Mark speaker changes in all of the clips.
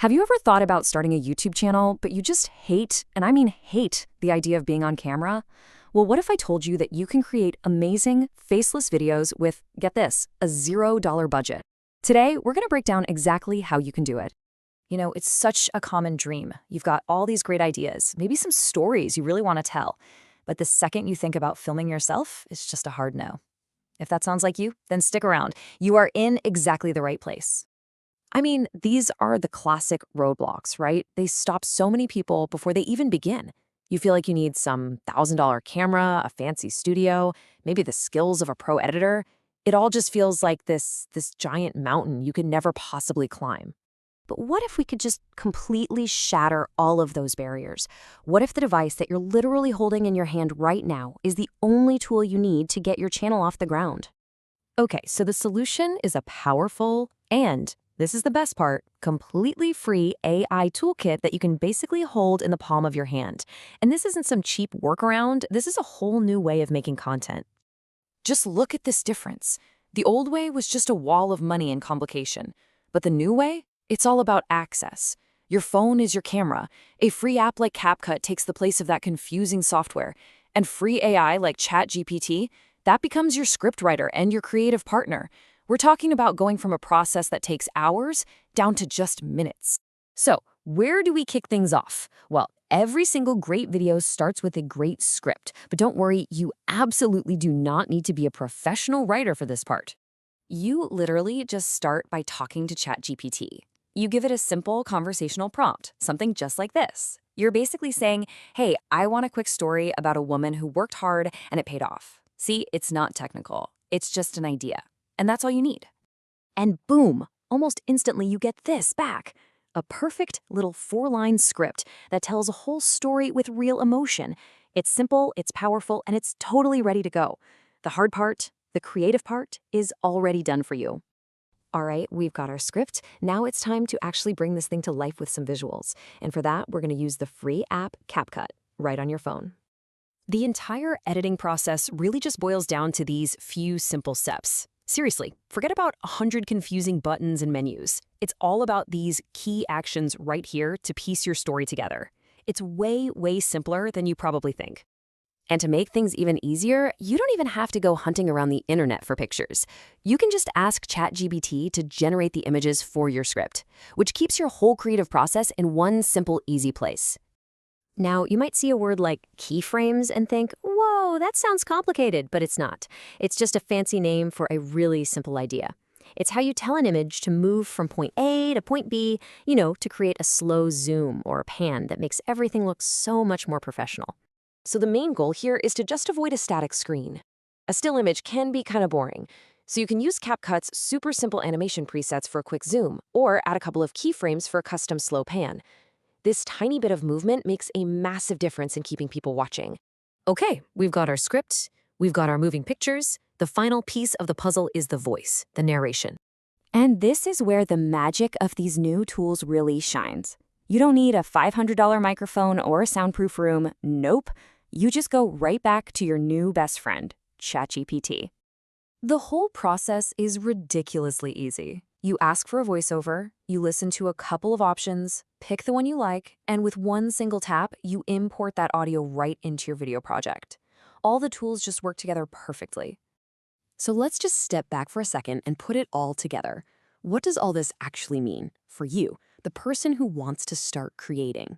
Speaker 1: Have you ever thought about starting a YouTube channel, but you just hate, and I mean hate, the idea of being on camera? Well, what if I told you that you can create amazing, faceless videos with, get this, a $0 budget? Today, we're going to break down exactly how you can do it. You know, it's such a common dream. You've got all these great ideas, maybe some stories you really want to tell. But the second you think about filming yourself, it's just a hard no. If that sounds like you, then stick around. You are in exactly the right place. I mean, these are the classic roadblocks, right? They stop so many people before they even begin. You feel like you need some $1,000 camera, a fancy studio, maybe the skills of a pro editor. It all just feels like this giant mountain you could never possibly climb. But what if we could just completely shatter all of those barriers? What if the device that you're literally holding in your hand right now is the only tool you need to get your channel off the ground? Okay, so the solution is a powerful and, this is the best part, completely free AI toolkit that you can basically hold in the palm of your hand. And this isn't some cheap workaround, this is a whole new way of making content. Just look at this difference. The old way was just a wall of money and complication. But the new way? It's all about access. Your phone is your camera. A free app like CapCut takes the place of that confusing software. And free AI like ChatGPT, that becomes your scriptwriter and your creative partner. We're talking about going from a process that takes hours down to just minutes. So, where do we kick things off? Well, every single great video starts with a great script. But don't worry, you absolutely do not need to be a professional writer for this part. You literally just start by talking to ChatGPT. You give it a simple conversational prompt, something just like this. You're basically saying, hey, I want a quick story about a woman who worked hard and it paid off. See, it's not technical. It's just an idea. And that's all you need. And boom, almost instantly you get this back. A perfect little 4-line script that tells a whole story with real emotion. It's simple, it's powerful, and it's totally ready to go. The hard part, the creative part, is already done for you. All right, we've got our script. Now it's time to actually bring this thing to life with some visuals. And for that, we're going to use the free app CapCut right on your phone. The entire editing process really just boils down to these few simple steps. Seriously, forget about 100 confusing buttons and menus. It's all about these key actions right here to piece your story together. It's way, way simpler than you probably think. And to make things even easier, you don't even have to go hunting around the internet for pictures. You can just ask ChatGPT to generate the images for your script, which keeps your whole creative process in one simple, easy place. Now, you might see a word like keyframes and think, whoa, that sounds complicated, but it's not. It's just a fancy name for a really simple idea. It's how you tell an image to move from point A to point B, to create a slow zoom or a pan that makes everything look so much more professional. So the main goal here is to just avoid a static screen. A still image can be kind of boring, so you can use CapCut's super simple animation presets for a quick zoom, or add a couple of keyframes for a custom slow pan. This tiny bit of movement makes a massive difference in keeping people watching. Okay, we've got our script, we've got our moving pictures. The final piece of the puzzle is the voice, the narration. And this is where the magic of these new tools really shines. You don't need a $500 microphone or a soundproof room. Nope. You just go right back to your new best friend, ChatGPT. The whole process is ridiculously easy. You ask for a voiceover, you listen to a couple of options, pick the one you like, and with one single tap, you import that audio right into your video project. All the tools just work together perfectly. So let's just step back for a second and put it all together. What does all this actually mean for you, the person who wants to start creating?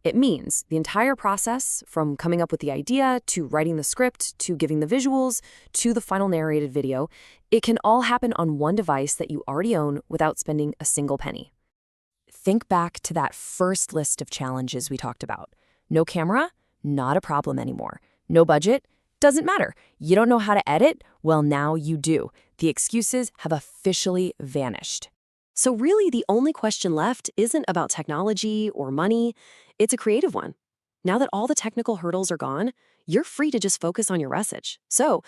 Speaker 1: It means the entire process, from coming up with the idea, to writing the script, to giving the visuals, to the final narrated video, it can all happen on one device that you already own without spending a single penny. Think back to that first list of challenges we talked about. No camera? Not a problem anymore. No budget? Doesn't matter. You don't know how to edit? Well, now you do. The excuses have officially vanished. So really, the only question left isn't about technology or money. It's a creative one. Now that all the technical hurdles are gone, you're free to just focus on your message. So